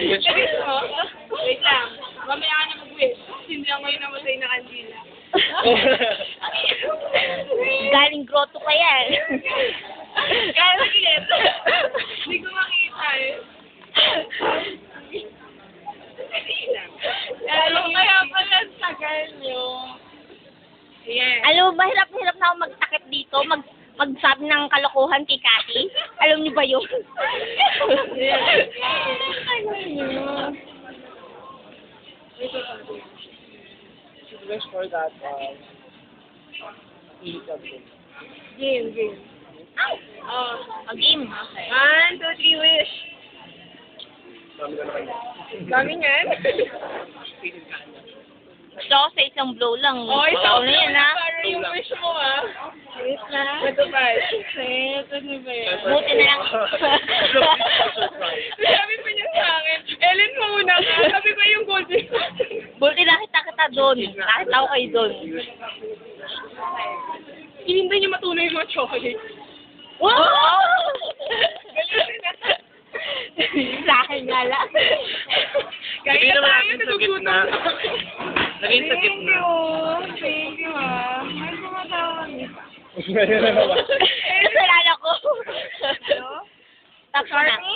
Wish mo. Wish mo? Wait lang. Mamaya ka na mag-wish. Hindi ako yung namatay na kandila. Galing grotto ka yan. Kaya mag-ilit. Hindi ko makita eh. Kaya pala tagal nyo. Yes. Alam mo ba, hirap na ako magtakip dito, magsabi ng kalokohan kay Cathy. Alam niyo ba yun? Wish for that, Game. Oh, Mag-im. okay. 1, 2, 3, wish. Dami niyan. Gusto ko sa isang blow lang. Oh, isang na yan, ha? para yung wish mo, ah. Wait na. Matupad. Ito na ba yan? Buti na lang. Sabi pa niya sa akin, Ellen, mauna ka. Sabi ko yung golden. Buti nakita kita doon. Nakita ko kayo doon. Hinintay niya matuloy yung mga chocolate. Wow! Galing na. Sa akin nga lang. Kaya Sabihin naman tayo, natin sa nagugutom gitna. na. Naging sa gitna. Thank you, ah. Ay, tumatawag niya. Kasalanan ko. Tapos na.